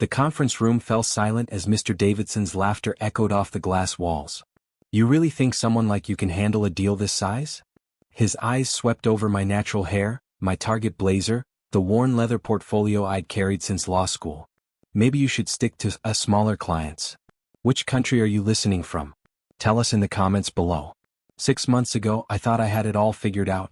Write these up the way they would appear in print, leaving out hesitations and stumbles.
The conference room fell silent as Mr. Davidson's laughter echoed off the glass walls. You really think someone like you can handle a deal this size? His eyes swept over my natural hair, my Target blazer, the worn leather portfolio I'd carried since law school. Maybe you should stick to smaller clients. Which country are you listening from? Tell us in the comments below. 6 months ago, I thought I had it all figured out.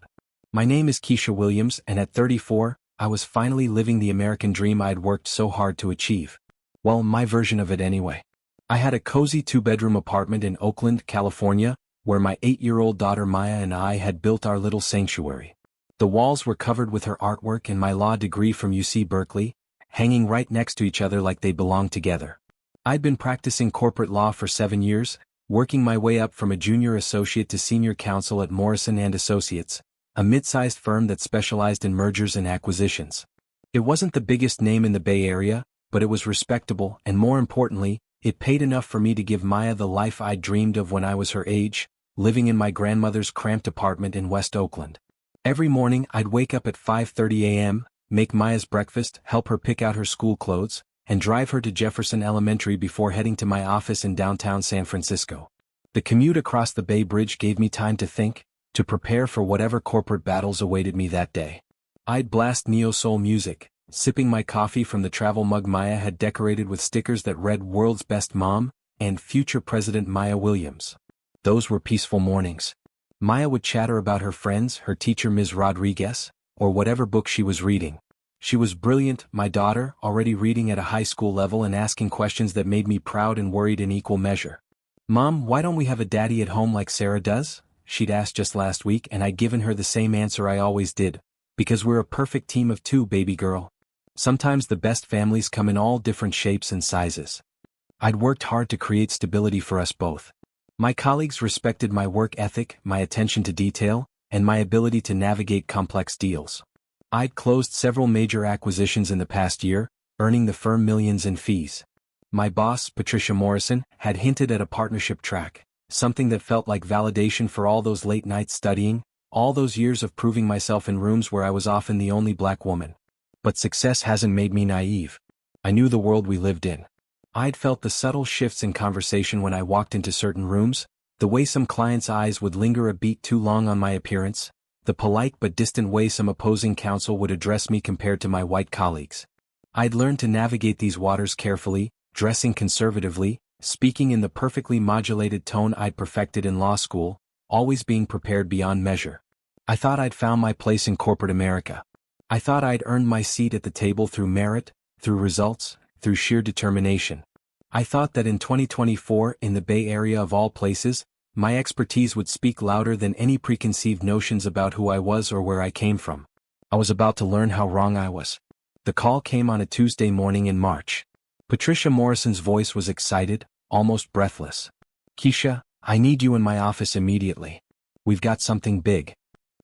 My name is Keisha Williams, and at 34, I was finally living the American dream I'd worked so hard to achieve. Well, my version of it anyway. I had a cozy 2-bedroom apartment in Oakland, California, where my 8-year-old daughter Maya and I had built our little sanctuary. The walls were covered with her artwork and my law degree from UC Berkeley, hanging right next to each other like they belonged together. I'd been practicing corporate law for 7 years, working my way up from a junior associate to senior counsel at Morrison & Associates, a mid-sized firm that specialized in mergers and acquisitions. It wasn't the biggest name in the Bay Area, but it was respectable, and more importantly, it paid enough for me to give Maya the life I'd dreamed of when I was her age, living in my grandmother's cramped apartment in West Oakland. Every morning I'd wake up at 5:30 a.m., make Maya's breakfast, help her pick out her school clothes, and drive her to Jefferson Elementary before heading to my office in downtown San Francisco. The commute across the Bay Bridge gave me time to think, to prepare for whatever corporate battles awaited me that day. I'd blast neo-soul music, sipping my coffee from the travel mug Maya had decorated with stickers that read "World's Best Mom" and "Future President Maya Williams." Those were peaceful mornings. Maya would chatter about her friends, her teacher Ms. Rodriguez, or whatever book she was reading. She was brilliant, my daughter, already reading at a high school level and asking questions that made me proud and worried in equal measure. "Mom, why don't we have a daddy at home like Sarah does?" she'd asked just last week, and I'd given her the same answer I always did. Because we're a perfect team of two, baby girl. Sometimes the best families come in all different shapes and sizes. I'd worked hard to create stability for us both. My colleagues respected my work ethic, my attention to detail, and my ability to navigate complex deals. I'd closed several major acquisitions in the past year, earning the firm millions in fees. My boss, Patricia Morrison, had hinted at a partnership track, something that felt like validation for all those late nights studying, all those years of proving myself in rooms where I was often the only black woman. But success hasn't made me naive. I knew the world we lived in. I'd felt the subtle shifts in conversation when I walked into certain rooms, the way some clients' eyes would linger a beat too long on my appearance, the polite but distant way some opposing counsel would address me compared to my white colleagues. I'd learned to navigate these waters carefully, dressing conservatively, speaking in the perfectly modulated tone I'd perfected in law school, always being prepared beyond measure. I thought I'd found my place in corporate America. I thought I'd earned my seat at the table through merit, through results, through sheer determination. I thought that in 2024, in the Bay Area of all places, my expertise would speak louder than any preconceived notions about who I was or where I came from. I was about to learn how wrong I was. The call came on a Tuesday morning in March. Patricia Morrison's voice was excited, almost breathless. "Keisha, I need you in my office immediately. We've got something big."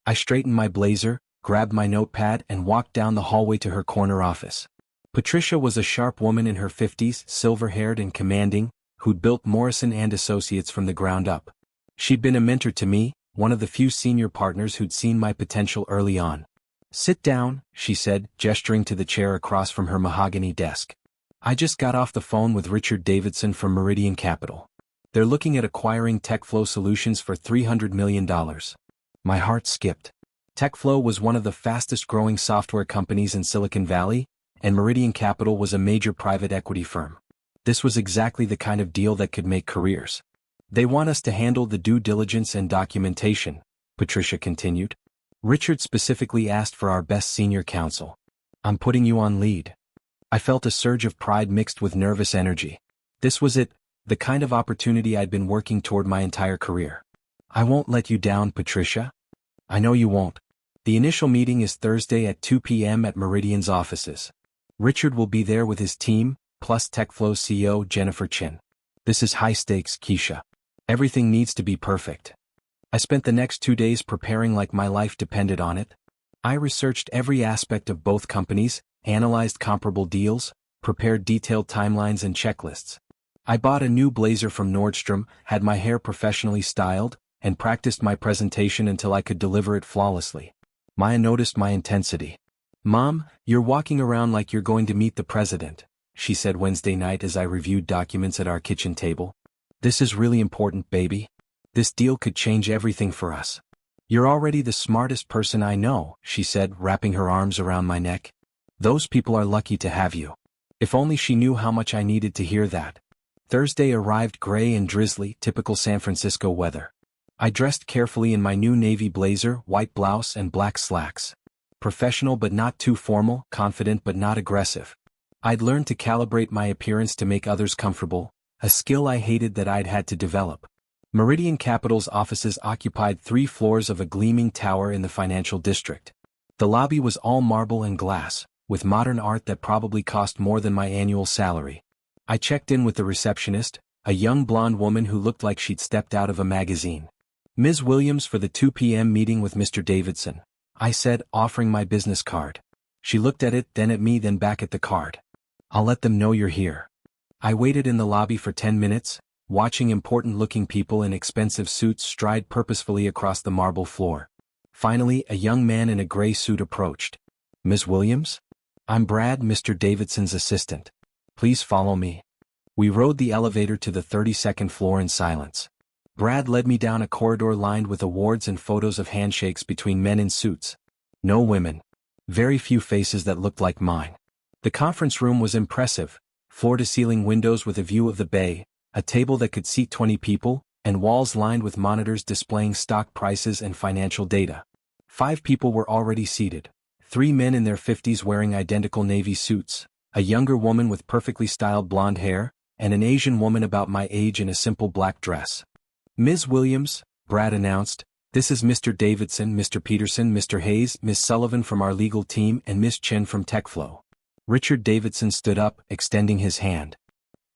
I straightened my blazer, grabbed my notepad, and walked down the hallway to her corner office. Patricia was a sharp woman in her 50s, silver-haired and commanding, who'd built Morrison & Associates from the ground up. She'd been a mentor to me, one of the few senior partners who'd seen my potential early on. "Sit down," she said, gesturing to the chair across from her mahogany desk. "I just got off the phone with Richard Davidson from Meridian Capital. They're looking at acquiring TechFlow Solutions for $300 million. My heart skipped. TechFlow was one of the fastest-growing software companies in Silicon Valley, and Meridian Capital was a major private equity firm. This was exactly the kind of deal that could make careers. "They want us to handle the due diligence and documentation," Patricia continued. "Richard specifically asked for our best senior counsel. I'm putting you on lead." I felt a surge of pride mixed with nervous energy. This was it, the kind of opportunity I'd been working toward my entire career. "I won't let you down, Patricia. I know you won't. The initial meeting is Thursday at 2 p.m. at Meridian's offices. Richard will be there with his team, plus TechFlow CEO Jennifer Chin. This is high stakes, Keisha. Everything needs to be perfect." I spent the next 2 days preparing like my life depended on it. I researched every aspect of both companies, analyzed comparable deals, prepared detailed timelines and checklists. I bought a new blazer from Nordstrom, had my hair professionally styled, and practiced my presentation until I could deliver it flawlessly. Maya noticed my intensity. "Mom, you're walking around like you're going to meet the president. she said Wednesday night as I reviewed documents at our kitchen table. This is really important, baby. This deal could change everything for us. You're already the smartest person I know, she said, wrapping her arms around my neck. Those people are lucky to have you. If only she knew how much I needed to hear that. Thursday arrived gray and drizzly, typical San Francisco weather. I dressed carefully in my new navy blazer, white blouse and black slacks. Professional but not too formal, confident but not aggressive. I'd learned to calibrate my appearance to make others comfortable, a skill I hated that I'd had to develop. Meridian Capital's offices occupied 3 floors of a gleaming tower in the financial district. The lobby was all marble and glass, with modern art that probably cost more than my annual salary. I checked in with the receptionist, a young blonde woman who looked like she'd stepped out of a magazine. Ms. Williams for the 2 p.m. meeting with Mr. Davidson, I said, offering my business card. She looked at it, then at me, then back at the card. I'll let them know you're here. I waited in the lobby for 10 minutes, watching important-looking people in expensive suits stride purposefully across the marble floor. Finally, a young man in a gray suit approached. Ms. Williams? I'm Brad, Mr. Davidson's assistant. Please follow me. We rode the elevator to the 32nd floor in silence. Brad led me down a corridor lined with awards and photos of handshakes between men in suits. No women. Very few faces that looked like mine. The conference room was impressive, floor-to-ceiling windows with a view of the bay, a table that could seat 20 people, and walls lined with monitors displaying stock prices and financial data. 5 people were already seated. 3 men in their 50s wearing identical navy suits, a younger woman with perfectly styled blonde hair, and an Asian woman about my age in a simple black dress. Ms. Williams, Brad announced, this is Mr. Davidson, Mr. Peterson, Mr. Hayes, Ms. Sullivan from our legal team, and Ms. Chen from TechFlow. Richard Davidson stood up, extending his hand.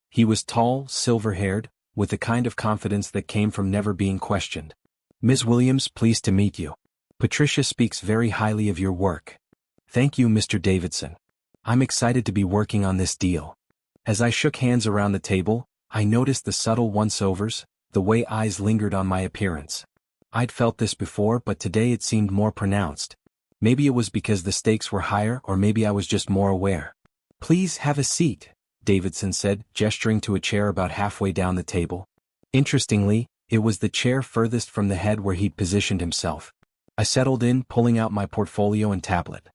He was tall, silver-haired, with the kind of confidence that came from never being questioned. Ms. Williams, pleased to meet you. Patricia speaks very highly of your work. Thank you, Mr. Davidson. I'm excited to be working on this deal. As I shook hands around the table, I noticed the subtle once-overs, the way eyes lingered on my appearance. I'd felt this before, but today it seemed more pronounced. Maybe it was because the stakes were higher, or maybe I was just more aware. Please have a seat, Davidson said, gesturing to a chair about halfway down the table. Interestingly, it was the chair furthest from the head where he'd positioned himself. I settled in, pulling out my portfolio and tablet.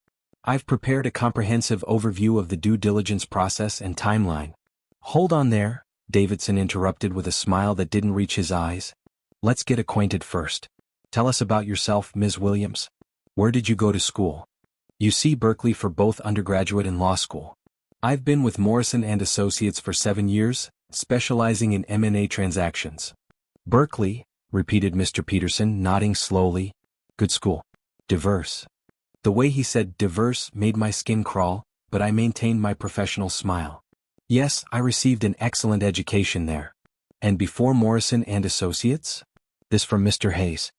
I've prepared a comprehensive overview of the due diligence process and timeline. Hold on there, Davidson interrupted with a smile that didn't reach his eyes. Let's get acquainted first. Tell us about yourself, Ms. Williams. Where did you go to school? UC Berkeley for both undergraduate and law school. I've been with Morrison & Associates for 7 years, specializing in M&A transactions. Berkeley, repeated Mr. Peterson, nodding slowly. Good school. Diverse. The way he said diverse made my skin crawl, but I maintained my professional smile. Yes, I received an excellent education there. And before Morrison & Associates? This from Mr. Hayes.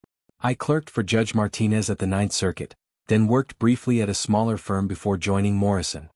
I clerked for Judge Martinez at the Ninth Circuit, then worked briefly at a smaller firm before joining Morrison.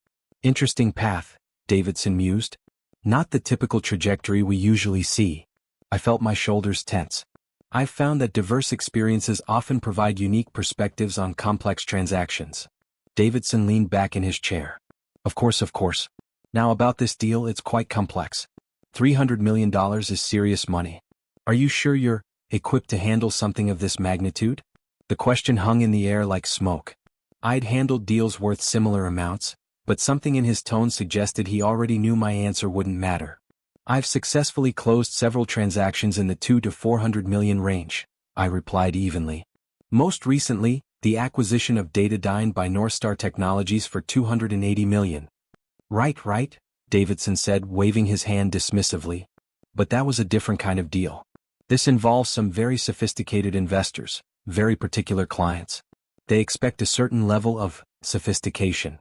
Interesting path, Davidson mused. Not the typical trajectory we usually see. I felt my shoulders tense. I've found that diverse experiences often provide unique perspectives on complex transactions. Davidson leaned back in his chair. Of course. Now about this deal, it's quite complex. $300 million is serious money. Are you sure you're equipped to handle something of this magnitude? The question hung in the air like smoke. I'd handled deals worth similar amounts, but something in his tone suggested he already knew my answer wouldn't matter. I've successfully closed several transactions in the $200 to $400 million range, I replied evenly. Most recently, the acquisition of Datadyne by Northstar Technologies for $280 million. Right, Davidson said, waving his hand dismissively. But that was a different kind of deal. This involves some very sophisticated investors, very particular clients. They expect a certain level of sophistication.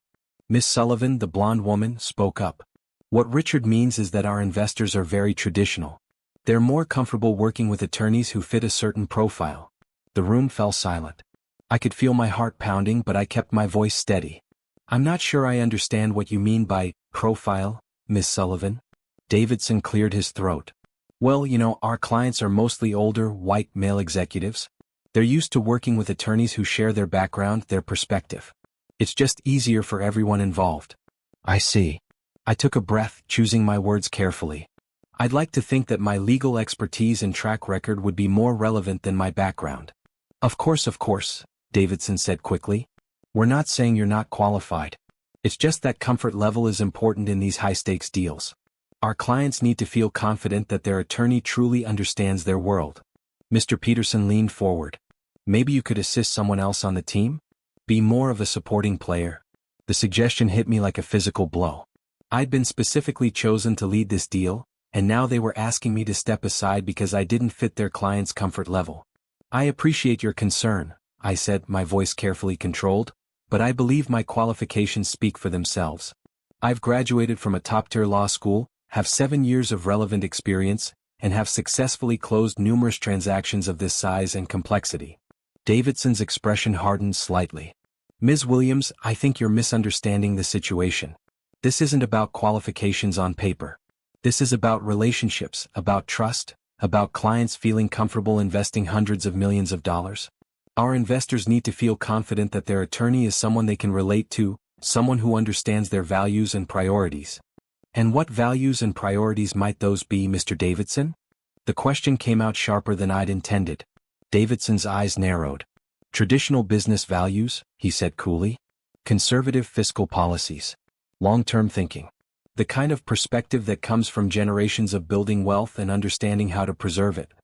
Miss Sullivan, the blonde woman, spoke up. What Richard means is that our investors are very traditional. They're more comfortable working with attorneys who fit a certain profile. The room fell silent. I could feel my heart pounding, but I kept my voice steady. I'm not sure I understand what you mean by profile, Miss Sullivan. Davidson cleared his throat. Well, our clients are mostly older, white male executives. They're used to working with attorneys who share their background, their perspective. It's just easier for everyone involved. I see. I took a breath, choosing my words carefully. I'd like to think that my legal expertise and track record would be more relevant than my background. Of course, Davidson said quickly. We're not saying you're not qualified. It's just that comfort level is important in these high-stakes deals. Our clients need to feel confident that their attorney truly understands their world. Mr. Peterson leaned forward. Maybe you could assist someone else on the team? Be more of a supporting player. The suggestion hit me like a physical blow. I'd been specifically chosen to lead this deal, and now they were asking me to step aside because I didn't fit their client's comfort level. I appreciate your concern, I said, my voice carefully controlled, but I believe my qualifications speak for themselves. I've graduated from a top-tier law school, have 7 years of relevant experience, and have successfully closed numerous transactions of this size and complexity. Davidson's expression hardened slightly. Ms. Williams, I think you're misunderstanding the situation. This isn't about qualifications on paper. This is about relationships, about trust, about clients feeling comfortable investing hundreds of millions of dollars. Our investors need to feel confident that their attorney is someone they can relate to, someone who understands their values and priorities. And what values and priorities might those be, Mr. Davidson? The question came out sharper than I'd intended. Davidson's eyes narrowed. Traditional business values, he said coolly. Conservative fiscal policies. Long-term thinking. The kind of perspective that comes from generations of building wealth and understanding how to preserve it.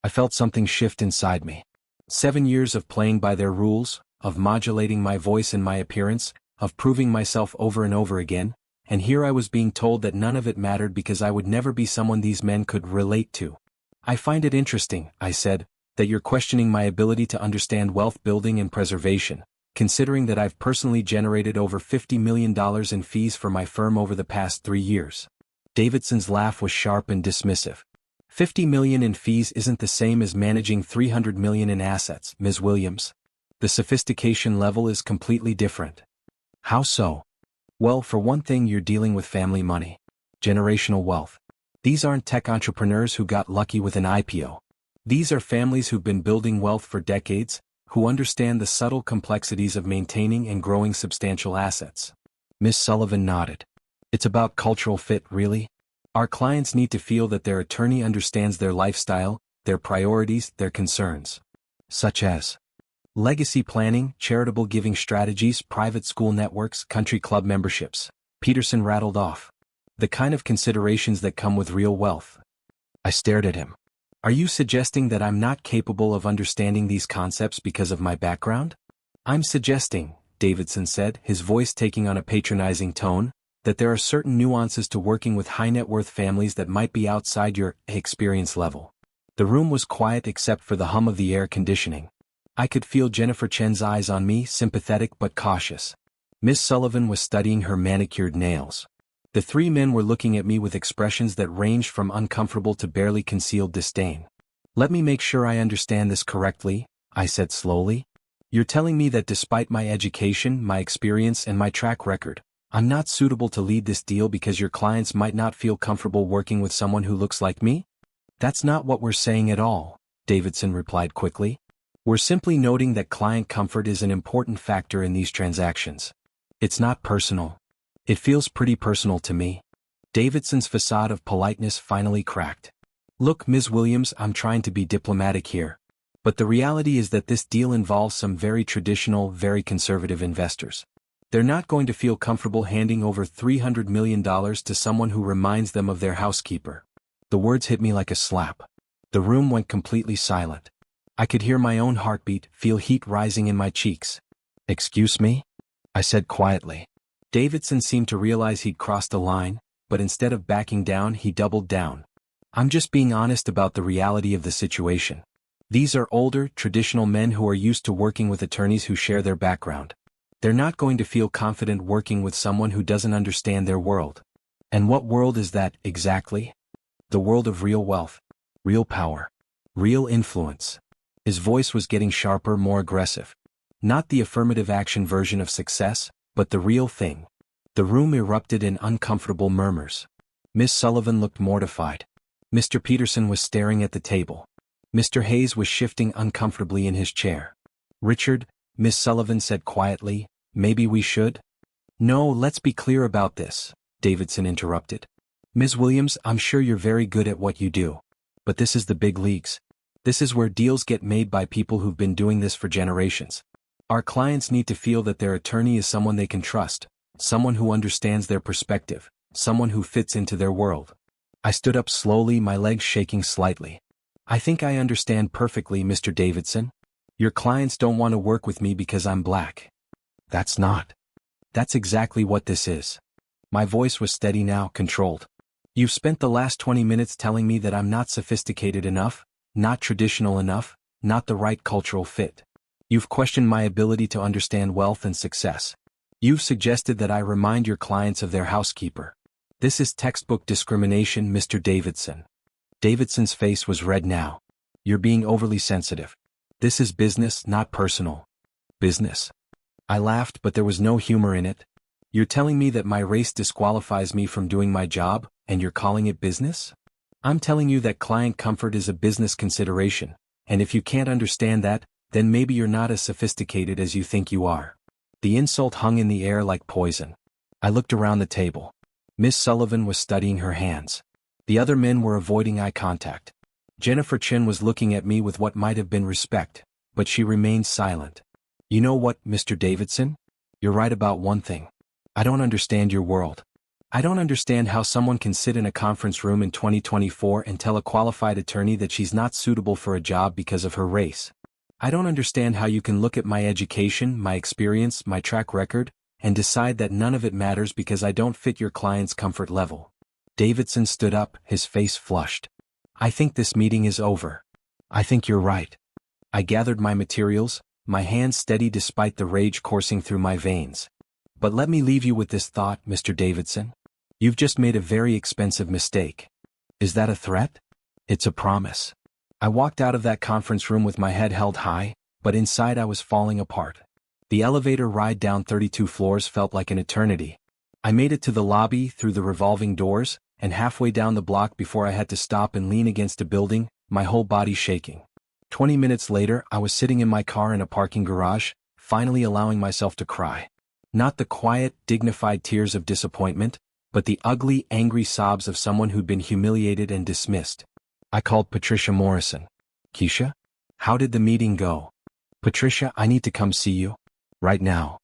I felt something shift inside me. 7 years of playing by their rules, of modulating my voice and my appearance, of proving myself over and over again, and here I was being told that none of it mattered because I would never be someone these men could relate to. I find it interesting, I said, that you're questioning my ability to understand wealth building and preservation, considering that I've personally generated over $50 million in fees for my firm over the past 3 years. Davidson's laugh was sharp and dismissive. $50 million in fees isn't the same as managing $300 million in assets, Ms. Williams. The sophistication level is completely different. How so? Well, for one thing, you're dealing with family money. Generational wealth. These aren't tech entrepreneurs who got lucky with an IPO. These are families who've been building wealth for decades, who understand the subtle complexities of maintaining and growing substantial assets. Ms. Sullivan nodded. It's about cultural fit, really? Our clients need to feel that their attorney understands their lifestyle, their priorities, their concerns. Such as legacy planning, charitable giving strategies, private school networks, country club memberships. Peterson rattled off. The kind of considerations that come with real wealth. I stared at him. Are you suggesting that I'm not capable of understanding these concepts because of my background? I'm suggesting, Davidson said, his voice taking on a patronizing tone, that there are certain nuances to working with high-net-worth families that might be outside your experience level. The room was quiet except for the hum of the air conditioning. I could feel Jennifer Chen's eyes on me, sympathetic but cautious. Miss Sullivan was studying her manicured nails. The 3 men were looking at me with expressions that ranged from uncomfortable to barely concealed disdain. Let me make sure I understand this correctly, I said slowly. You're telling me that despite my education, my experience, and my track record, I'm not suitable to lead this deal because your clients might not feel comfortable working with someone who looks like me? That's not what we're saying at all, Davidson replied quickly. We're simply noting that client comfort is an important factor in these transactions. It's not personal. It feels pretty personal to me. Davidson's facade of politeness finally cracked. Look, Ms. Williams, I'm trying to be diplomatic here. But the reality is that this deal involves some very traditional, very conservative investors. They're not going to feel comfortable handing over $300 million to someone who reminds them of their housekeeper. The words hit me like a slap. The room went completely silent. I could hear my own heartbeat, feel heat rising in my cheeks. Excuse me? I said quietly. Davidson seemed to realize he'd crossed a line, but instead of backing down, he doubled down. I'm just being honest about the reality of the situation. These are older, traditional men who are used to working with attorneys who share their background. They're not going to feel confident working with someone who doesn't understand their world. And what world is that, exactly? The world of real wealth, real power, real influence. His voice was getting sharper, more aggressive. Not the affirmative action version of success, but the real thing. The room erupted in uncomfortable murmurs. Miss Sullivan looked mortified. Mr. Peterson was staring at the table. Mr. Hayes was shifting uncomfortably in his chair. Richard, Miss Sullivan said quietly, maybe we should? No, let's be clear about this, Davidson interrupted. Ms. Williams, I'm sure you're very good at what you do. But this is the big leagues. This is where deals get made by people who've been doing this for generations. Our clients need to feel that their attorney is someone they can trust, someone who understands their perspective, someone who fits into their world. I stood up slowly, my legs shaking slightly. I think I understand perfectly, Mr. Davidson. Your clients don't want to work with me because I'm black. That's exactly what this is. My voice was steady now, controlled. You've spent the last 20 minutes telling me that I'm not sophisticated enough, not traditional enough, not the right cultural fit. You've questioned my ability to understand wealth and success. You've suggested that I remind your clients of their housekeeper. This is textbook discrimination, Mr. Davidson. Davidson's face was red now. You're being overly sensitive. This is business, not personal. Business. I laughed, but there was no humor in it. You're telling me that my race disqualifies me from doing my job, and you're calling it business? I'm telling you that client comfort is a business consideration, and if you can't understand that, then maybe you're not as sophisticated as you think you are. The insult hung in the air like poison. I looked around the table. Miss Sullivan was studying her hands. The other men were avoiding eye contact. Jennifer Chin was looking at me with what might have been respect, but she remained silent. You know what, Mr. Davidson? You're right about one thing. I don't understand your world. I don't understand how someone can sit in a conference room in 2024 and tell a qualified attorney that she's not suitable for a job because of her race. I don't understand how you can look at my education, my experience, my track record, and decide that none of it matters because I don't fit your client's comfort level. Davidson stood up, his face flushed. I think this meeting is over. I think you're right. I gathered my materials, my hands steady despite the rage coursing through my veins. But let me leave you with this thought, Mr. Davidson. You've just made a very expensive mistake. Is that a threat? It's a promise. I walked out of that conference room with my head held high, but inside I was falling apart. The elevator ride down 32 floors felt like an eternity. I made it to the lobby through the revolving doors, and halfway down the block before I had to stop and lean against a building, my whole body shaking. 20 minutes later, I was sitting in my car in a parking garage, finally allowing myself to cry. Not the quiet, dignified tears of disappointment, but the ugly, angry sobs of someone who'd been humiliated and dismissed. I called Patricia Morrison. Keisha? How did the meeting go? Patricia, I need to come see you. Right now.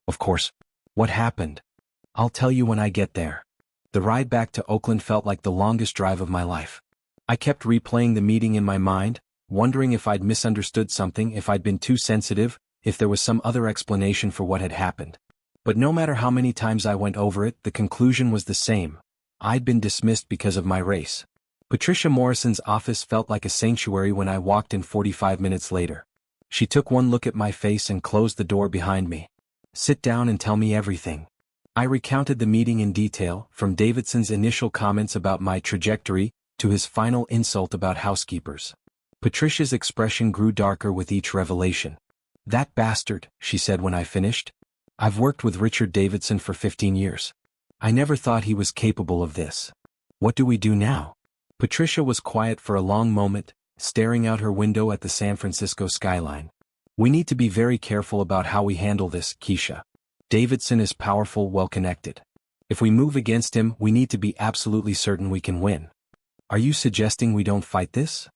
Of course. What happened? I'll tell you when I get there. The ride back to Oakland felt like the longest drive of my life. I kept replaying the meeting in my mind, wondering if I'd misunderstood something, if I'd been too sensitive, if there was some other explanation for what had happened. But no matter how many times I went over it, the conclusion was the same. I'd been dismissed because of my race. Patricia Morrison's office felt like a sanctuary when I walked in 45 minutes later. She took one look at my face and closed the door behind me. Sit down and tell me everything. I recounted the meeting in detail, from Davidson's initial comments about my trajectory to his final insult about housekeepers. Patricia's expression grew darker with each revelation. That bastard, she said when I finished. I've worked with Richard Davidson for 15 years. I never thought he was capable of this. What do we do now? Patricia was quiet for a long moment, staring out her window at the San Francisco skyline. We need to be very careful about how we handle this, Keisha. Davidson is powerful, well-connected. If we move against him, we need to be absolutely certain we can win. Are you suggesting we don't fight this?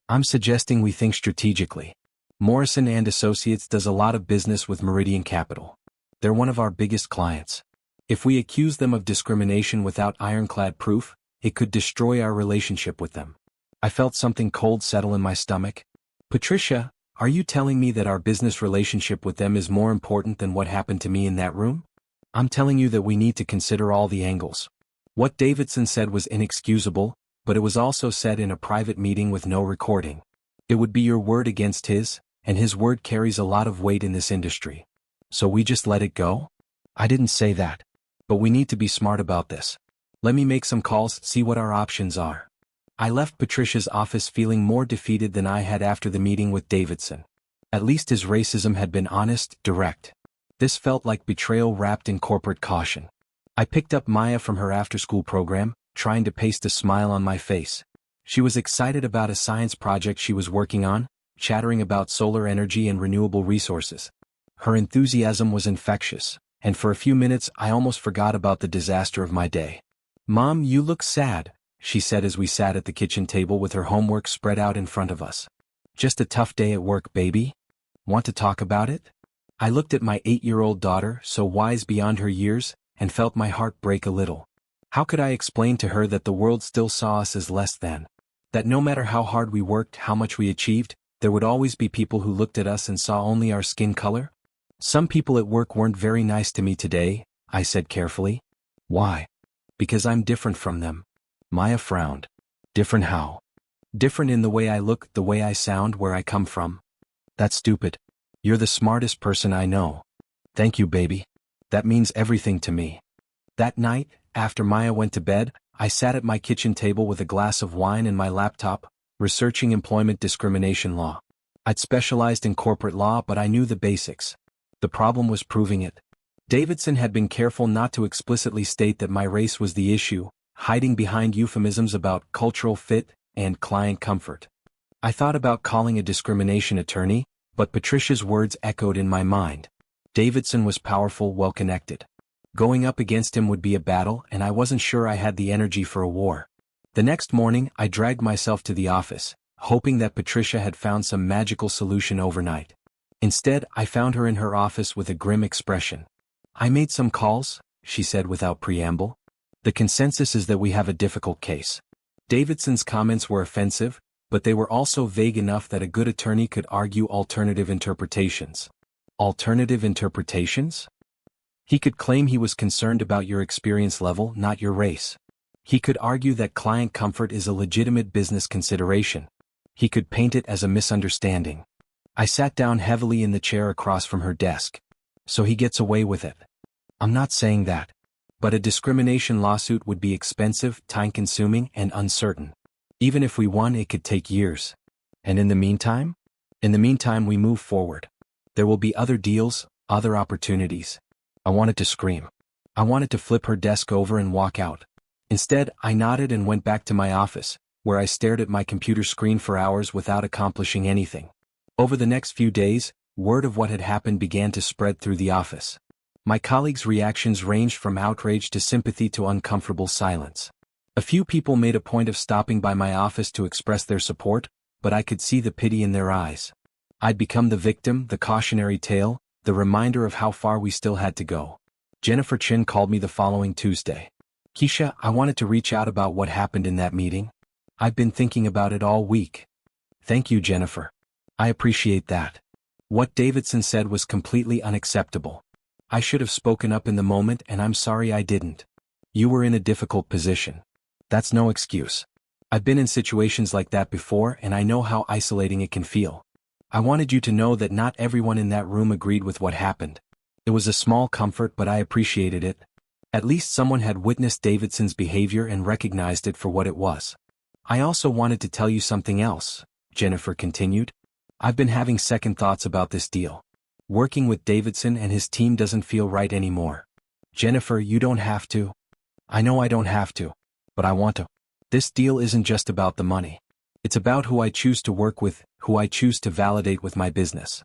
I'm suggesting we think strategically. Morrison and Associates does a lot of business with Meridian Capital. They're one of our biggest clients. If we accuse them of discrimination without ironclad proof, it could destroy our relationship with them. I felt something cold settle in my stomach. Patricia, are you telling me that our business relationship with them is more important than what happened to me in that room? I'm telling you that we need to consider all the angles. What Davidson said was inexcusable, but it was also said in a private meeting with no recording. It would be your word against his, and his word carries a lot of weight in this industry. So we just let it go? I didn't say that. But we need to be smart about this. Let me make some calls, see what our options are. I left Patricia's office feeling more defeated than I had after the meeting with Davidson. At least his racism had been honest, direct. This felt like betrayal wrapped in corporate caution. I picked up Maya from her after-school program, trying to paste a smile on my face. She was excited about a science project she was working on, chattering about solar energy and renewable resources. Her enthusiasm was infectious, and for a few minutes I almost forgot about the disaster of my day. "Mom, you look sad," she said as we sat at the kitchen table with her homework spread out in front of us. "Just a tough day at work, baby? Want to talk about it?" I looked at my 8-year-old daughter, so wise beyond her years, and felt my heart break a little. How could I explain to her that the world still saw us as less than? That no matter how hard we worked, how much we achieved, there would always be people who looked at us and saw only our skin color? "Some people at work weren't very nice to me today," I said carefully. "Why?" "Because I'm different from them." Maya frowned. "Different how?" "Different in the way I look, the way I sound, where I come from." "That's stupid. You're the smartest person I know." "Thank you, baby. That means everything to me." That night, after Maya went to bed, I sat at my kitchen table with a glass of wine and my laptop, researching employment discrimination law. I'd specialized in corporate law, but I knew the basics. The problem was proving it. Davidson had been careful not to explicitly state that my race was the issue, hiding behind euphemisms about cultural fit and client comfort. I thought about calling a discrimination attorney, but Patricia's words echoed in my mind. Davidson was powerful, well-connected. Going up against him would be a battle, and I wasn't sure I had the energy for a war. The next morning, I dragged myself to the office, hoping that Patricia had found some magical solution overnight. Instead, I found her in her office with a grim expression. "I made some calls," she said without preamble. "The consensus is that we have a difficult case." Davidson's comments were offensive, but they were also vague enough that a good attorney could argue alternative interpretations. Alternative interpretations? He could claim he was concerned about your experience level, not your race. He could argue that client comfort is a legitimate business consideration. He could paint it as a misunderstanding. I sat down heavily in the chair across from her desk. "So he gets away with it." "I'm not saying that. But a discrimination lawsuit would be expensive, time-consuming, and uncertain. Even if we won, it could take years. And in the meantime? In the meantime, we move forward. There will be other deals, other opportunities." I wanted to scream. I wanted to flip her desk over and walk out. Instead, I nodded and went back to my office, where I stared at my computer screen for hours without accomplishing anything. Over the next few days, word of what had happened began to spread through the office. My colleagues' reactions ranged from outrage to sympathy to uncomfortable silence. A few people made a point of stopping by my office to express their support, but I could see the pity in their eyes. I'd become the victim, the cautionary tale, the reminder of how far we still had to go. Jennifer Chin called me the following Tuesday. "Keisha, I wanted to reach out about what happened in that meeting. I've been thinking about it all week." "Thank you, Jennifer. I appreciate that. What Davidson said was completely unacceptable. I should have spoken up in the moment, and I'm sorry I didn't. You were in a difficult position. That's no excuse. I've been in situations like that before, and I know how isolating it can feel. I wanted you to know that not everyone in that room agreed with what happened. It was a small comfort, but I appreciated it. At least someone had witnessed Davidson's behavior and recognized it for what it was." "I also wanted to tell you something else," Jennifer continued. "I've been having second thoughts about this deal. Working with Davidson and his team doesn't feel right anymore." "Jennifer, you don't have to." "I know I don't have to. But I want to. This deal isn't just about the money. It's about who I choose to work with, who I choose to validate with my business."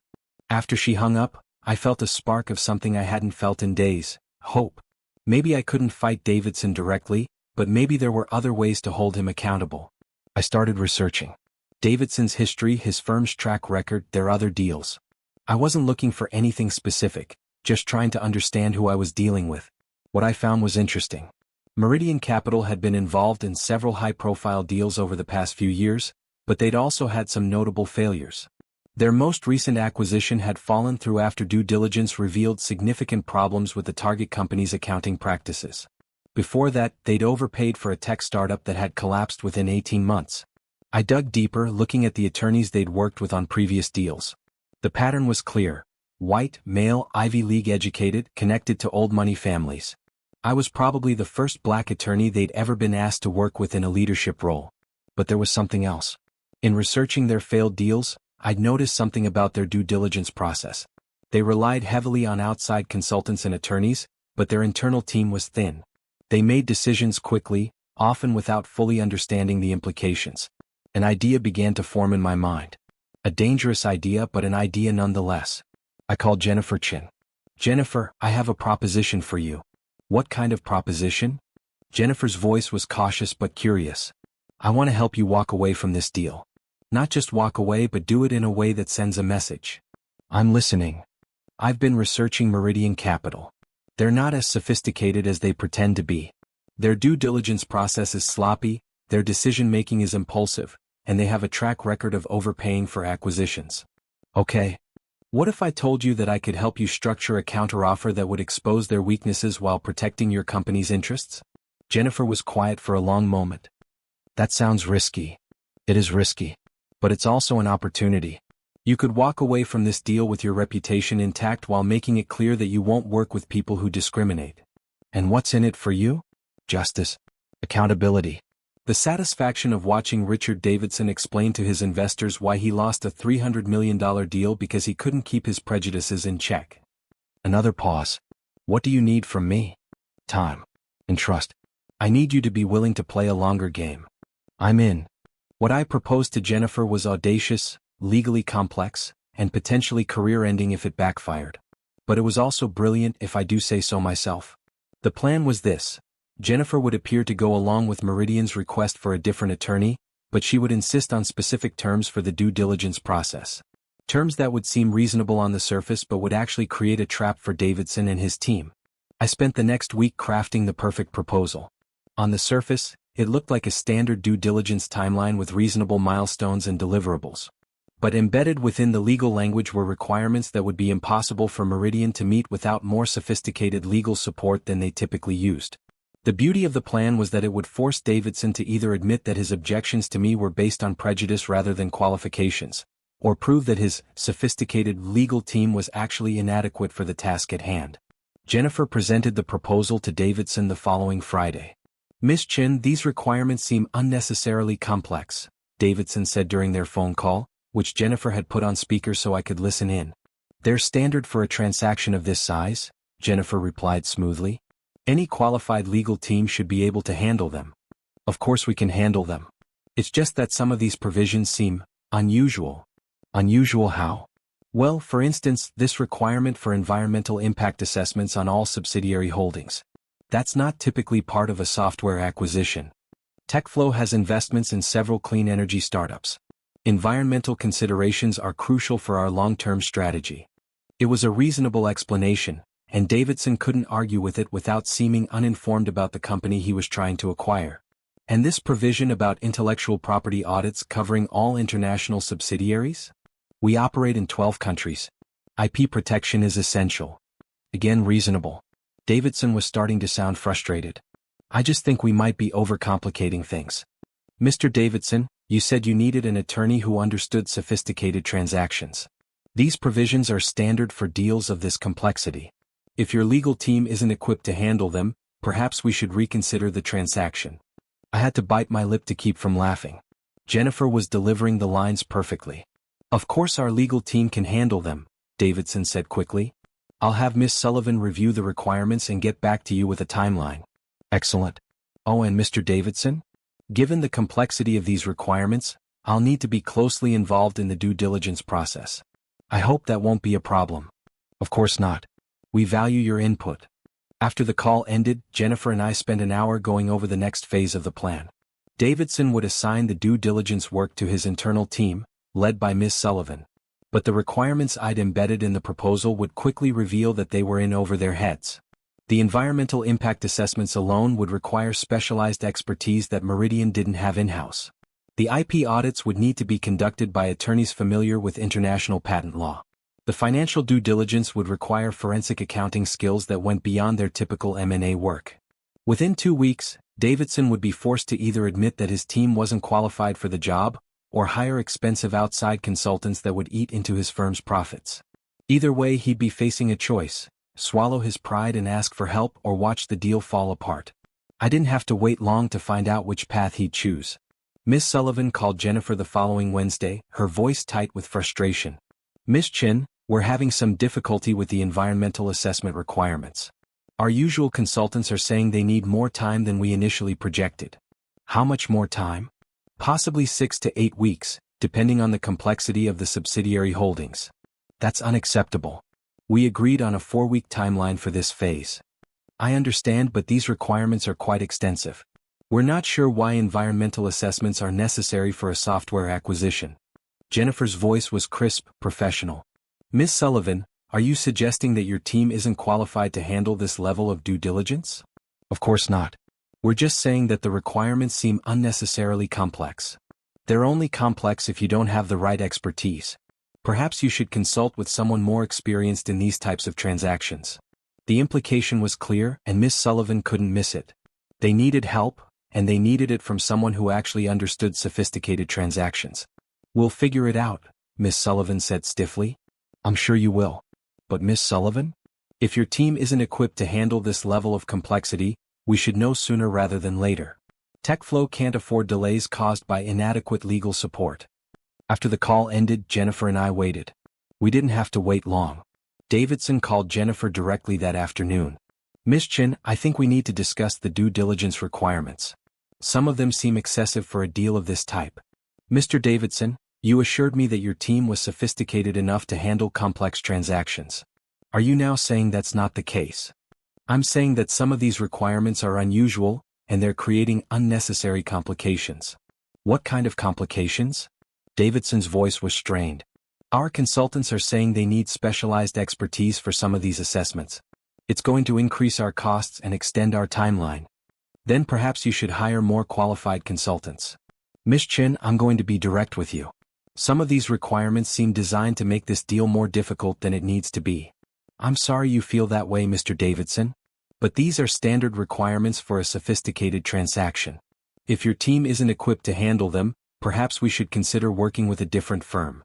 After she hung up, I felt a spark of something I hadn't felt in days: hope. Maybe I couldn't fight Davidson directly, but maybe there were other ways to hold him accountable. I started researching Davidson's history, his firm's track record, their other deals. I wasn't looking for anything specific, just trying to understand who I was dealing with. What I found was interesting. Meridian Capital had been involved in several high-profile deals over the past few years, but they'd also had some notable failures. Their most recent acquisition had fallen through after due diligence revealed significant problems with the target company's accounting practices. Before that, they'd overpaid for a tech startup that had collapsed within 18 months. I dug deeper, looking at the attorneys they'd worked with on previous deals. The pattern was clear: white, male, Ivy League educated, connected to old money families. I was probably the first black attorney they'd ever been asked to work with in a leadership role. But there was something else. In researching their failed deals, I'd noticed something about their due diligence process. They relied heavily on outside consultants and attorneys, but their internal team was thin. They made decisions quickly, often without fully understanding the implications. An idea began to form in my mind. A dangerous idea, but an idea nonetheless. I called Jennifer Chin. "Jennifer, I have a proposition for you." "What kind of proposition?" Jennifer's voice was cautious but curious. I want to help you walk away from this deal. Not just walk away, but do it in a way that sends a message. I'm listening. I've been researching Meridian Capital. They're not as sophisticated as they pretend to be. Their due diligence process is sloppy, their decision-making is impulsive, and they have a track record of overpaying for acquisitions. Okay. What if I told you that I could help you structure a counteroffer that would expose their weaknesses while protecting your company's interests? Jennifer was quiet for a long moment. That sounds risky. It is risky. But it's also an opportunity. You could walk away from this deal with your reputation intact while making it clear that you won't work with people who discriminate. And what's in it for you? Justice. Accountability. The satisfaction of watching Richard Davidson explain to his investors why he lost a $300 million deal because he couldn't keep his prejudices in check. Another pause. What do you need from me? Time. And trust. I need you to be willing to play a longer game. I'm in. What I proposed to Jennifer was audacious, legally complex, and potentially career-ending if it backfired. But it was also brilliant, if I do say so myself. The plan was this. Jennifer would appear to go along with Meridian's request for a different attorney, but she would insist on specific terms for the due diligence process. Terms that would seem reasonable on the surface but would actually create a trap for Davidson and his team. I spent the next week crafting the perfect proposal. On the surface, it looked like a standard due diligence timeline with reasonable milestones and deliverables. But embedded within the legal language were requirements that would be impossible for Meridian to meet without more sophisticated legal support than they typically used. The beauty of the plan was that it would force Davidson to either admit that his objections to me were based on prejudice rather than qualifications, or prove that his sophisticated legal team was actually inadequate for the task at hand. Jennifer presented the proposal to Davidson the following Friday. Ms. Chin, these requirements seem unnecessarily complex, Davidson said during their phone call, which Jennifer had put on speaker so I could listen in. They're standard for a transaction of this size, Jennifer replied smoothly. Any qualified legal team should be able to handle them. Of course we can handle them. It's just that some of these provisions seem unusual. Unusual how? Well, for instance, this requirement for environmental impact assessments on all subsidiary holdings. That's not typically part of a software acquisition. TechFlow has investments in several clean energy startups. Environmental considerations are crucial for our long-term strategy. It was a reasonable explanation, and Davidson couldn't argue with it without seeming uninformed about the company he was trying to acquire. And this provision about intellectual property audits covering all international subsidiaries? We operate in 12 countries. IP protection is essential. Again, reasonable. Davidson was starting to sound frustrated. I just think we might be overcomplicating things. Mr. Davidson, you said you needed an attorney who understood sophisticated transactions. These provisions are standard for deals of this complexity. If your legal team isn't equipped to handle them, perhaps we should reconsider the transaction. I had to bite my lip to keep from laughing. Jennifer was delivering the lines perfectly. Of course our legal team can handle them, Davidson said quickly. I'll have Ms. Sullivan review the requirements and get back to you with a timeline. Excellent. Oh, and Mr. Davidson? Given the complexity of these requirements, I'll need to be closely involved in the due diligence process. I hope that won't be a problem. Of course not. We value your input. After the call ended, Jennifer and I spent an hour going over the next phase of the plan. Davidson would assign the due diligence work to his internal team, led by Ms. Sullivan. But the requirements I'd embedded in the proposal would quickly reveal that they were in over their heads. The environmental impact assessments alone would require specialized expertise that Meridian didn't have in-house. The IP audits would need to be conducted by attorneys familiar with international patent law. The financial due diligence would require forensic accounting skills that went beyond their typical M&A work. Within 2 weeks, Davidson would be forced to either admit that his team wasn't qualified for the job, or hire expensive outside consultants that would eat into his firm's profits. Either way, he'd be facing a choice: swallow his pride and ask for help, or watch the deal fall apart. I didn't have to wait long to find out which path he'd choose. Miss Sullivan called Jennifer the following Wednesday, her voice tight with frustration. Miss Chin, we're having some difficulty with the environmental assessment requirements. Our usual consultants are saying they need more time than we initially projected. How much more time? Possibly 6 to 8 weeks, depending on the complexity of the subsidiary holdings. That's unacceptable. We agreed on a 4-week timeline for this phase. I understand, but these requirements are quite extensive. We're not sure why environmental assessments are necessary for a software acquisition. Jennifer's voice was crisp, professional. Ms. Sullivan, are you suggesting that your team isn't qualified to handle this level of due diligence? Of course not. We're just saying that the requirements seem unnecessarily complex. They're only complex if you don't have the right expertise. Perhaps you should consult with someone more experienced in these types of transactions. The implication was clear, and Ms. Sullivan couldn't miss it. They needed help, and they needed it from someone who actually understood sophisticated transactions. We'll figure it out, Ms. Sullivan said stiffly. I'm sure you will. But Ms. Sullivan? If your team isn't equipped to handle this level of complexity, we should know sooner rather than later. TechFlow can't afford delays caused by inadequate legal support. After the call ended, Jennifer and I waited. We didn't have to wait long. Davidson called Jennifer directly that afternoon. Ms. Chin, I think we need to discuss the due diligence requirements. Some of them seem excessive for a deal of this type. Mr. Davidson, you assured me that your team was sophisticated enough to handle complex transactions. Are you now saying that's not the case? I'm saying that some of these requirements are unusual, and they're creating unnecessary complications. What kind of complications? Davidson's voice was strained. Our consultants are saying they need specialized expertise for some of these assessments. It's going to increase our costs and extend our timeline. Then perhaps you should hire more qualified consultants. Ms. Chin, I'm going to be direct with you. Some of these requirements seem designed to make this deal more difficult than it needs to be. I'm sorry you feel that way, Mr. Davidson. But these are standard requirements for a sophisticated transaction. If your team isn't equipped to handle them, perhaps we should consider working with a different firm.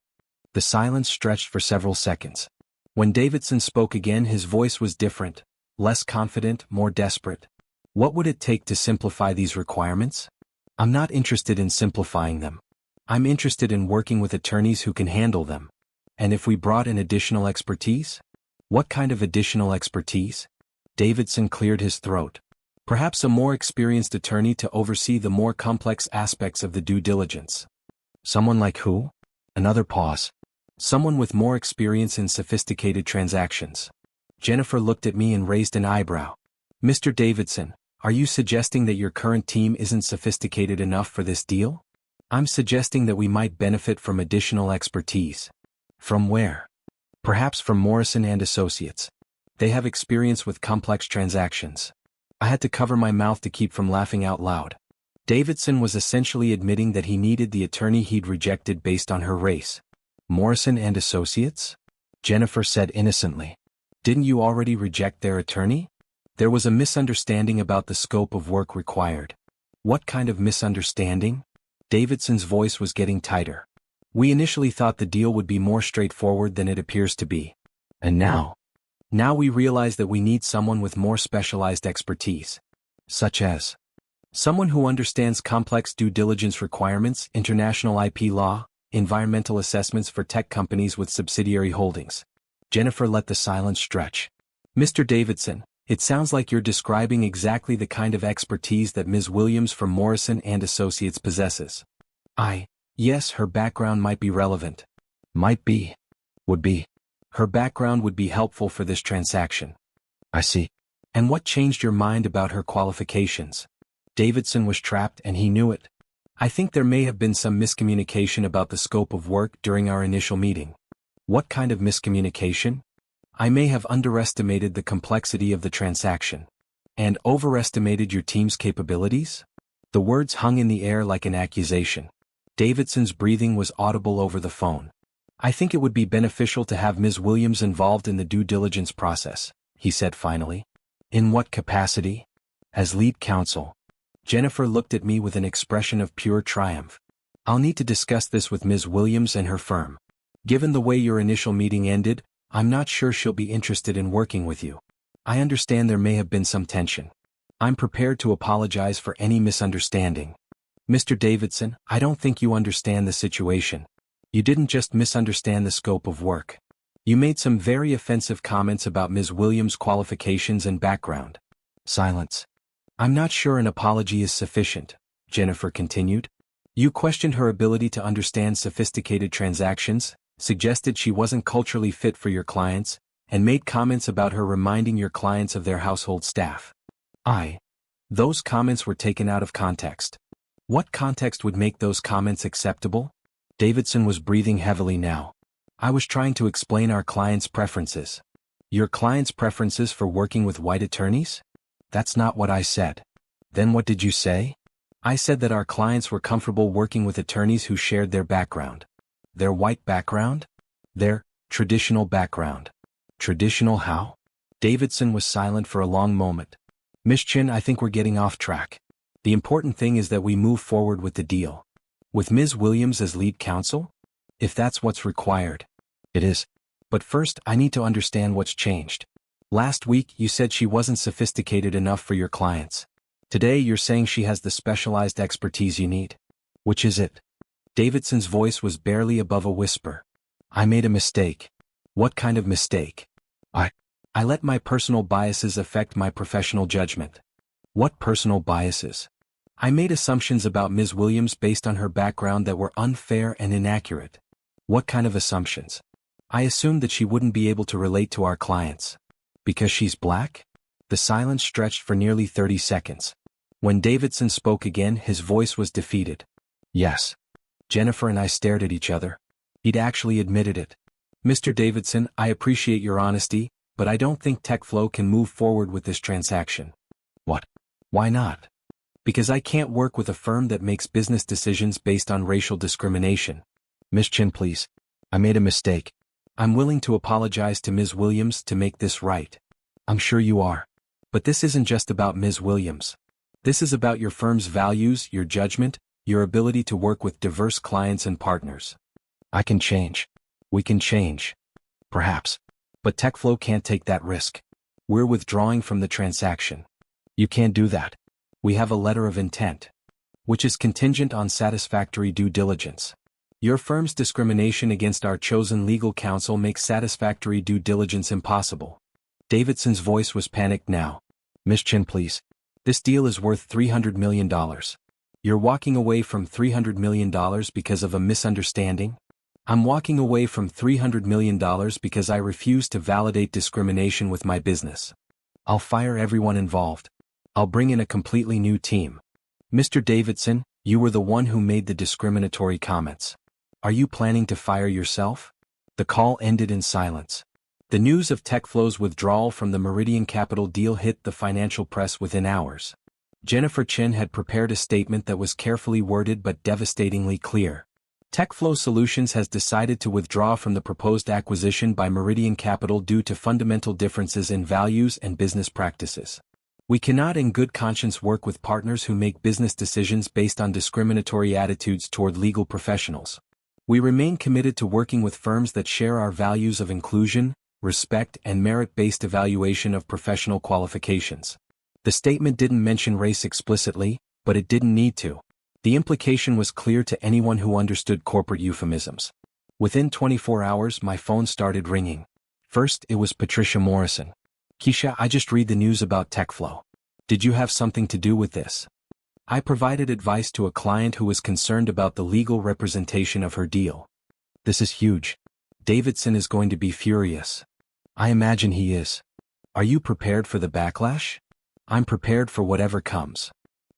The silence stretched for several seconds. When Davidson spoke again, his voice was different, less confident, more desperate. What would it take to simplify these requirements? I'm not interested in simplifying them. I'm interested in working with attorneys who can handle them. And if we brought in additional expertise? What kind of additional expertise? Davidson cleared his throat. Perhaps a more experienced attorney to oversee the more complex aspects of the due diligence. Someone like who? Another pause. Someone with more experience in sophisticated transactions. Jennifer looked at me and raised an eyebrow. Mr. Davidson, are you suggesting that your current team isn't sophisticated enough for this deal? I'm suggesting that we might benefit from additional expertise. From where? Perhaps from Morrison and Associates. They have experience with complex transactions. I had to cover my mouth to keep from laughing out loud. Davidson was essentially admitting that he needed the attorney he'd rejected based on her race. Morrison and Associates? Jennifer said innocently. Didn't you already reject their attorney? There was a misunderstanding about the scope of work required. What kind of misunderstanding? Davidson's voice was getting tighter. We initially thought the deal would be more straightforward than it appears to be. And now? Now we realize that we need someone with more specialized expertise. Such as? Someone who understands complex due diligence requirements, international IP law, environmental assessments for tech companies with subsidiary holdings. Jennifer let the silence stretch. Mr. Davidson, it sounds like you're describing exactly the kind of expertise that Ms. Williams from Morrison and Associates possesses. Yes, her background might be relevant. Might be. Would be. Her background would be helpful for this transaction. I see. And what changed your mind about her qualifications? Davidson was trapped and he knew it. I think there may have been some miscommunication about the scope of work during our initial meeting. What kind of miscommunication? I may have underestimated the complexity of the transaction. And overestimated your team's capabilities? The words hung in the air like an accusation. Davidson's breathing was audible over the phone. I think it would be beneficial to have Ms. Williams involved in the due diligence process, he said finally. In what capacity? As lead counsel. Jennifer looked at me with an expression of pure triumph. I'll need to discuss this with Ms. Williams and her firm. Given the way your initial meeting ended, I'm not sure she'll be interested in working with you. I understand there may have been some tension. I'm prepared to apologize for any misunderstanding. Mr. Davidson, I don't think you understand the situation. You didn't just misunderstand the scope of work. You made some very offensive comments about Ms. Williams' qualifications and background. Silence. I'm not sure an apology is sufficient, Jennifer continued. You questioned her ability to understand sophisticated transactions, suggested she wasn't culturally fit for your clients, and made comments about her reminding your clients of their household staff. Those comments were taken out of context. What context would make those comments acceptable? Davidson was breathing heavily now. I was trying to explain our clients' preferences. Your clients' preferences for working with white attorneys? That's not what I said. Then what did you say? I said that our clients were comfortable working with attorneys who shared their background. Their white background? Their traditional background. Traditional how? Davidson was silent for a long moment. Miss Chin, I think we're getting off track. The important thing is that we move forward with the deal. With Ms. Williams as lead counsel? If that's what's required. It is. But first, I need to understand what's changed. Last week, you said she wasn't sophisticated enough for your clients. Today, you're saying she has the specialized expertise you need. Which is it? Davidson's voice was barely above a whisper. I made a mistake. What kind of mistake? I let my personal biases affect my professional judgment. What personal biases? I made assumptions about Ms. Williams based on her background that were unfair and inaccurate. What kind of assumptions? I assumed that she wouldn't be able to relate to our clients. Because she's black? The silence stretched for nearly 30 seconds. When Davidson spoke again, his voice was defeated. Yes. Jennifer and I stared at each other. He'd actually admitted it. Mr. Davidson, I appreciate your honesty, but I don't think TechFlow can move forward with this transaction. What? Why not? Because I can't work with a firm that makes business decisions based on racial discrimination. Miss Chin, please. I made a mistake. I'm willing to apologize to Ms. Williams to make this right. I'm sure you are. But this isn't just about Ms. Williams. This is about your firm's values, your judgment, your ability to work with diverse clients and partners. I can change. We can change. Perhaps. But TechFlow can't take that risk. We're withdrawing from the transaction. You can't do that. We have a letter of intent, which is contingent on satisfactory due diligence. Your firm's discrimination against our chosen legal counsel makes satisfactory due diligence impossible. Davidson's voice was panicked now. Miss Chin, please. This deal is worth $300 million. You're walking away from $300 million because of a misunderstanding? I'm walking away from $300 million because I refuse to validate discrimination with my business. I'll fire everyone involved. I'll bring in a completely new team. Mr. Davidson, you were the one who made the discriminatory comments. Are you planning to fire yourself? The call ended in silence. The news of TechFlow's withdrawal from the Meridian Capital deal hit the financial press within hours. Jennifer Chin had prepared a statement that was carefully worded but devastatingly clear. TechFlow Solutions has decided to withdraw from the proposed acquisition by Meridian Capital due to fundamental differences in values and business practices. We cannot in good conscience work with partners who make business decisions based on discriminatory attitudes toward legal professionals. We remain committed to working with firms that share our values of inclusion, respect, and merit-based evaluation of professional qualifications. The statement didn't mention race explicitly, but it didn't need to. The implication was clear to anyone who understood corporate euphemisms. Within 24 hours, my phone started ringing. First, it was Patricia Morrison. Keisha, I just read the news about TechFlow. Did you have something to do with this? I provided advice to a client who was concerned about the legal representation of her deal. This is huge. Davidson is going to be furious. I imagine he is. Are you prepared for the backlash? I'm prepared for whatever comes.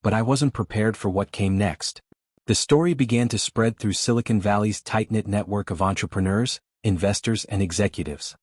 But I wasn't prepared for what came next. The story began to spread through Silicon Valley's tight-knit network of entrepreneurs, investors, and executives.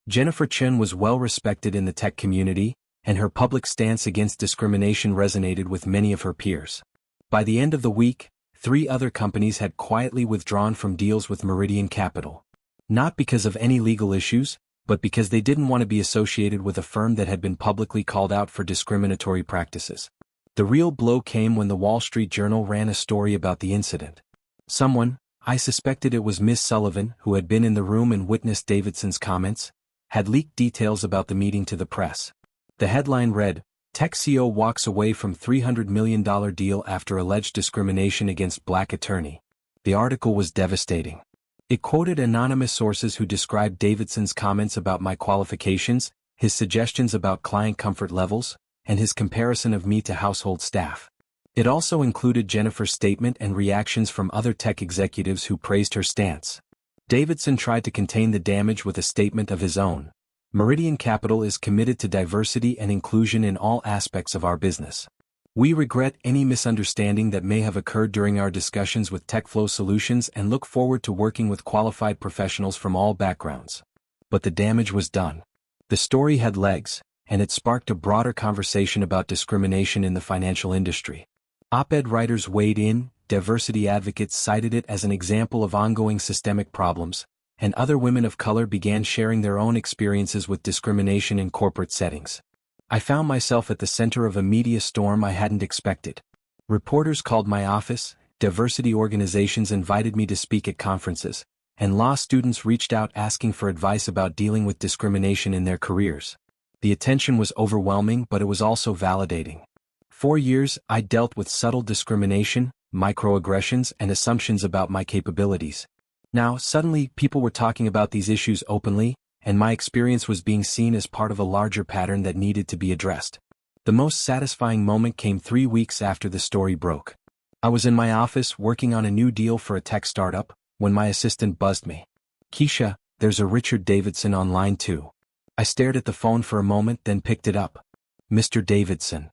Jennifer Chin was well respected in the tech community, and her public stance against discrimination resonated with many of her peers. By the end of the week, 3 other companies had quietly withdrawn from deals with Meridian Capital. Not because of any legal issues, but because they didn't want to be associated with a firm that had been publicly called out for discriminatory practices. The real blow came when the Wall Street Journal ran a story about the incident. Someone, I suspected it was Ms. Sullivan, who had been in the room and witnessed Davidson's comments, had leaked details about the meeting to the press. The headline read, Tech CEO walks away from $300 million deal after alleged discrimination against black attorney. The article was devastating. It quoted anonymous sources who described Davidson's comments about my qualifications, his suggestions about client comfort levels, and his comparison of me to household staff. It also included Jennifer's statement and reactions from other tech executives who praised her stance. Davidson tried to contain the damage with a statement of his own. Meridian Capital is committed to diversity and inclusion in all aspects of our business. We regret any misunderstanding that may have occurred during our discussions with TechFlow Solutions and look forward to working with qualified professionals from all backgrounds. But the damage was done. The story had legs, and it sparked a broader conversation about discrimination in the financial industry. Op-ed writers weighed in, diversity advocates cited it as an example of ongoing systemic problems, and other women of color began sharing their own experiences with discrimination in corporate settings. I found myself at the center of a media storm I hadn't expected. Reporters called my office, diversity organizations invited me to speak at conferences, and law students reached out asking for advice about dealing with discrimination in their careers. The attention was overwhelming, but it was also validating. For years, I dealt with subtle discrimination, microaggressions, and assumptions about my capabilities. Now, suddenly, people were talking about these issues openly, and my experience was being seen as part of a larger pattern that needed to be addressed. The most satisfying moment came 3 weeks after the story broke. I was in my office working on a new deal for a tech startup, when my assistant buzzed me. "Keisha, there's a Richard Davidson on line 2. I stared at the phone for a moment, then picked it up. "Mr. Davidson.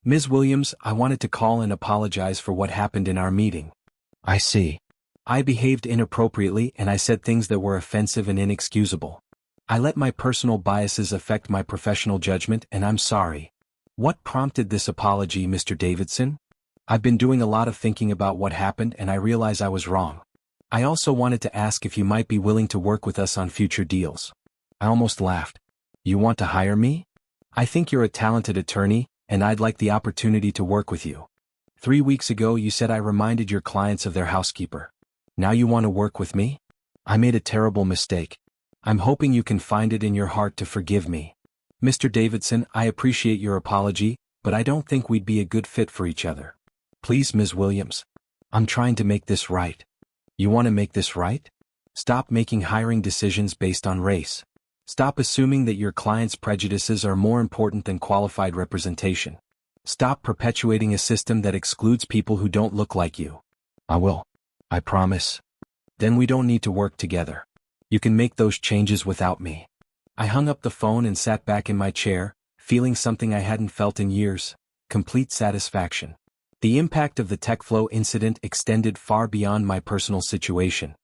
Ms. Williams, I wanted to call and apologize for what happened in our meeting." "I see. I behaved inappropriately and I said things that were offensive and inexcusable. I let my personal biases affect my professional judgment, and I'm sorry." "What prompted this apology, Mr. Davidson?" "I've been doing a lot of thinking about what happened and I realize I was wrong. I also wanted to ask if you might be willing to work with us on future deals." I almost laughed. "You want to hire me? I think you're a talented attorney, and I'd like the opportunity to work with you. 3 weeks ago you said I reminded your clients of their housekeeper. Now you want to work with me? I made a terrible mistake. I'm hoping you can find it in your heart to forgive me." "Mr. Davidson, I appreciate your apology, but I don't think we'd be a good fit for each other." "Please, Ms. Williams. I'm trying to make this right." "You want to make this right? Stop making hiring decisions based on race. Stop assuming that your client's prejudices are more important than qualified representation. Stop perpetuating a system that excludes people who don't look like you." "I will. I promise." "Then we don't need to work together. You can make those changes without me." I hung up the phone and sat back in my chair, feeling something I hadn't felt in years: complete satisfaction. The impact of the TechFlow incident extended far beyond my personal situation.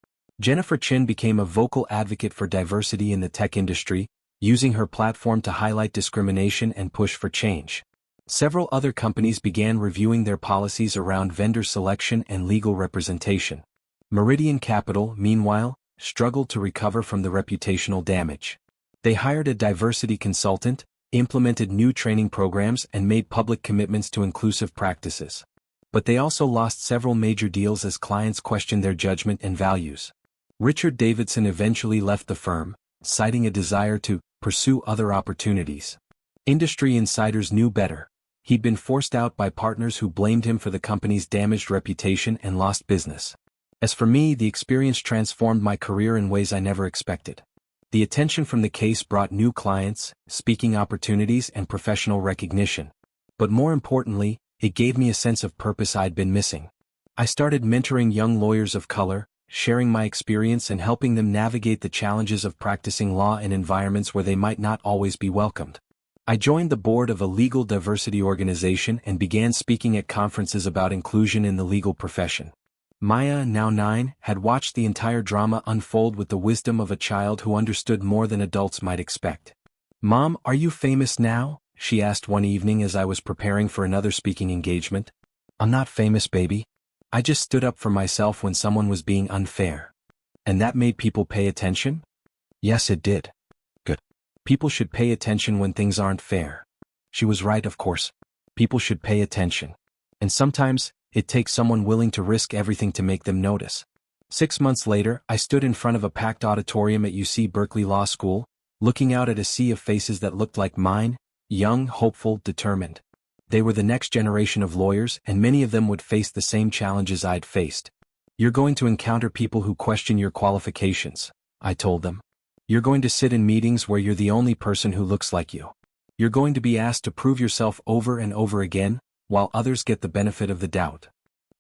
Jennifer Chin became a vocal advocate for diversity in the tech industry, using her platform to highlight discrimination and push for change. Several other companies began reviewing their policies around vendor selection and legal representation. Meridian Capital, meanwhile, struggled to recover from the reputational damage. They hired a diversity consultant, implemented new training programs, and made public commitments to inclusive practices. But they also lost several major deals as clients questioned their judgment and values. Richard Davidson eventually left the firm, citing a desire to pursue other opportunities. Industry insiders knew better. He'd been forced out by partners who blamed him for the company's damaged reputation and lost business. As for me, the experience transformed my career in ways I never expected. The attention from the case brought new clients, speaking opportunities, and professional recognition. But more importantly, it gave me a sense of purpose I'd been missing. I started mentoring young lawyers of color, sharing my experience and helping them navigate the challenges of practicing law in environments where they might not always be welcomed. I joined the board of a legal diversity organization and began speaking at conferences about inclusion in the legal profession. Maya, now 9, had watched the entire drama unfold with the wisdom of a child who understood more than adults might expect. "Mom, are you famous now?" she asked one evening as I was preparing for another speaking engagement. "I'm not famous, baby. I just stood up for myself when someone was being unfair." "And that made people pay attention?" "Yes, it did." "Good. People should pay attention when things aren't fair." She was right, of course. People should pay attention. And sometimes, it takes someone willing to risk everything to make them notice. 6 months later, I stood in front of a packed auditorium at UC Berkeley Law School, looking out at a sea of faces that looked like mine, young, hopeful, determined. They were the next generation of lawyers, and many of them would face the same challenges I'd faced. "You're going to encounter people who question your qualifications," I told them. "You're going to sit in meetings where you're the only person who looks like you. You're going to be asked to prove yourself over and over again, while others get the benefit of the doubt."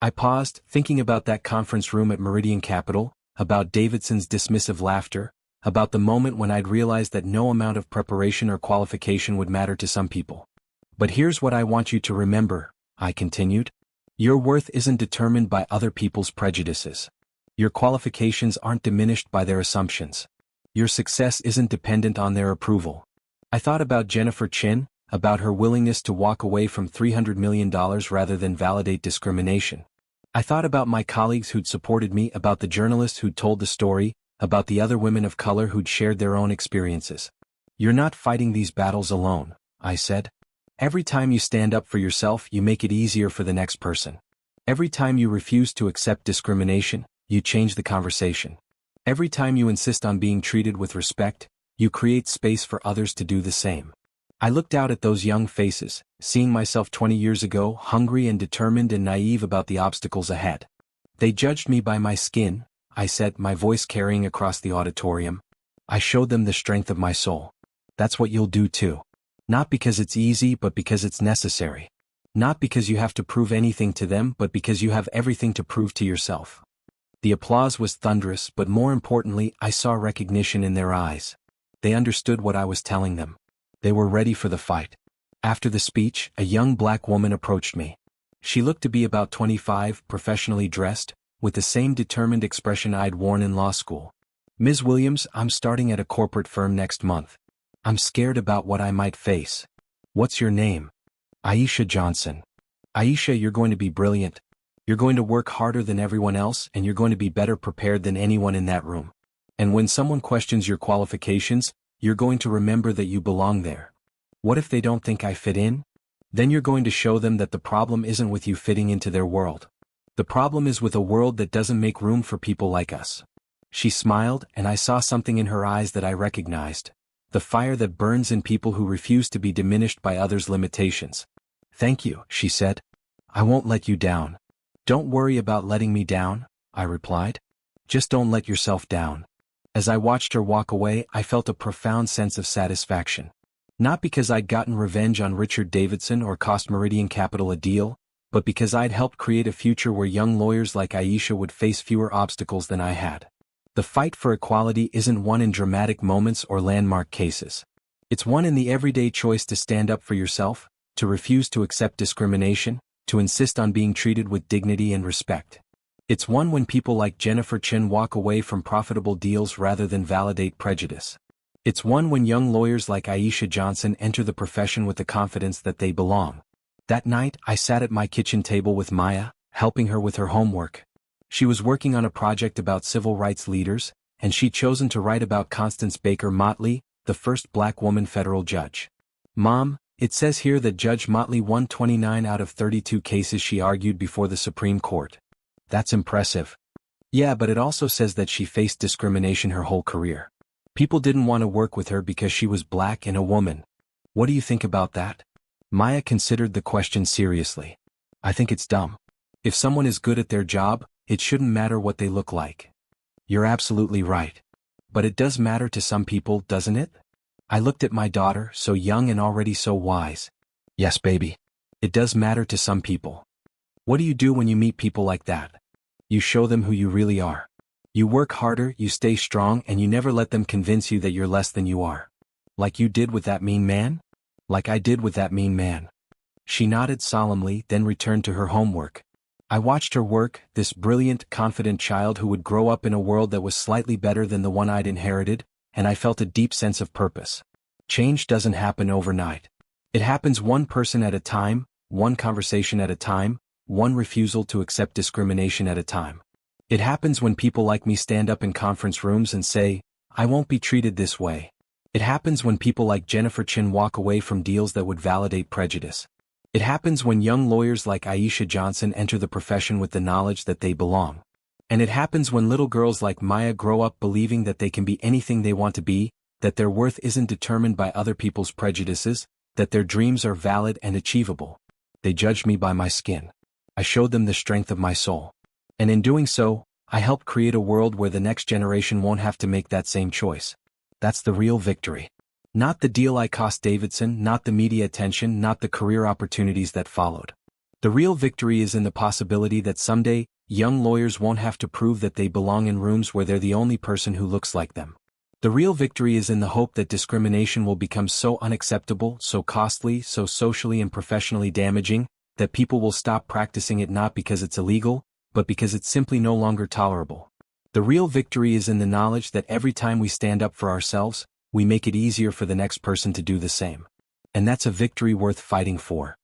I paused, thinking about that conference room at Meridian Capital, about Davidson's dismissive laughter, about the moment when I'd realized that no amount of preparation or qualification would matter to some people. But here's what I want you to remember, I continued. Your worth isn't determined by other people's prejudices. Your qualifications aren't diminished by their assumptions. Your success isn't dependent on their approval. I thought about Jennifer Chin, about her willingness to walk away from $300 million rather than validate discrimination. I thought about my colleagues who'd supported me, about the journalists who'd told the story, about the other women of color who'd shared their own experiences. You're not fighting these battles alone, I said. Every time you stand up for yourself, you make it easier for the next person. Every time you refuse to accept discrimination, you change the conversation. Every time you insist on being treated with respect, you create space for others to do the same. I looked out at those young faces, seeing myself 20 years ago, hungry and determined and naive about the obstacles ahead. They judged me by my skin, I said, my voice carrying across the auditorium. I showed them the strength of my soul. That's what you'll do too. Not because it's easy, but because it's necessary. Not because you have to prove anything to them, but because you have everything to prove to yourself. The applause was thunderous, but more importantly, I saw recognition in their eyes. They understood what I was telling them. They were ready for the fight. After the speech, a young black woman approached me. She looked to be about 25, professionally dressed, with the same determined expression I'd worn in law school. Ms. Williams, I'm starting at a corporate firm next month. I'm scared about what I might face. What's your name? Aisha Johnson. Aisha, you're going to be brilliant. You're going to work harder than everyone else, and you're going to be better prepared than anyone in that room. And when someone questions your qualifications, you're going to remember that you belong there. What if they don't think I fit in? Then you're going to show them that the problem isn't with you fitting into their world. The problem is with a world that doesn't make room for people like us. She smiled, and I saw something in her eyes that I recognized. The fire that burns in people who refuse to be diminished by others' limitations. Thank you, she said. I won't let you down. Don't worry about letting me down, I replied. Just don't let yourself down. As I watched her walk away, I felt a profound sense of satisfaction. Not because I'd gotten revenge on Richard Davidson or cost Meridian Capital a deal, but because I'd helped create a future where young lawyers like Aisha would face fewer obstacles than I had. The fight for equality isn't won in dramatic moments or landmark cases. It's won in the everyday choice to stand up for yourself, to refuse to accept discrimination, to insist on being treated with dignity and respect. It's won when people like Jennifer Chin walk away from profitable deals rather than validate prejudice. It's won when young lawyers like Aisha Johnson enter the profession with the confidence that they belong. That night, I sat at my kitchen table with Maya, helping her with her homework. She was working on a project about civil rights leaders, and she'd chosen to write about Constance Baker Motley, the first black woman federal judge. Mom, it says here that Judge Motley won 29 out of 32 cases she argued before the Supreme Court. That's impressive. Yeah, but it also says that she faced discrimination her whole career. People didn't want to work with her because she was black and a woman. What do you think about that? Maya considered the question seriously. I think it's dumb. If someone is good at their job, it shouldn't matter what they look like. You're absolutely right. But it does matter to some people, doesn't it? I looked at my daughter, so young and already so wise. Yes, baby. It does matter to some people. What do you do when you meet people like that? You show them who you really are. You work harder, you stay strong, and you never let them convince you that you're less than you are. Like you did with that mean man? Like I did with that mean man. She nodded solemnly, then returned to her homework. I watched her work, this brilliant, confident child who would grow up in a world that was slightly better than the one I'd inherited, and I felt a deep sense of purpose. Change doesn't happen overnight. It happens one person at a time, one conversation at a time, one refusal to accept discrimination at a time. It happens when people like me stand up in conference rooms and say, I won't be treated this way. It happens when people like Jennifer Chin walk away from deals that would validate prejudice. It happens when young lawyers like Aisha Johnson enter the profession with the knowledge that they belong. And it happens when little girls like Maya grow up believing that they can be anything they want to be, that their worth isn't determined by other people's prejudices, that their dreams are valid and achievable. They judged me by my skin. I showed them the strength of my soul. And in doing so, I helped create a world where the next generation won't have to make that same choice. That's the real victory. Not the deal I cost Davidson, not the media attention, not the career opportunities that followed. The real victory is in the possibility that someday, young lawyers won't have to prove that they belong in rooms where they're the only person who looks like them. The real victory is in the hope that discrimination will become so unacceptable, so costly, so socially and professionally damaging, that people will stop practicing it not because it's illegal, but because it's simply no longer tolerable. The real victory is in the knowledge that every time we stand up for ourselves, we make it easier for the next person to do the same. And that's a victory worth fighting for.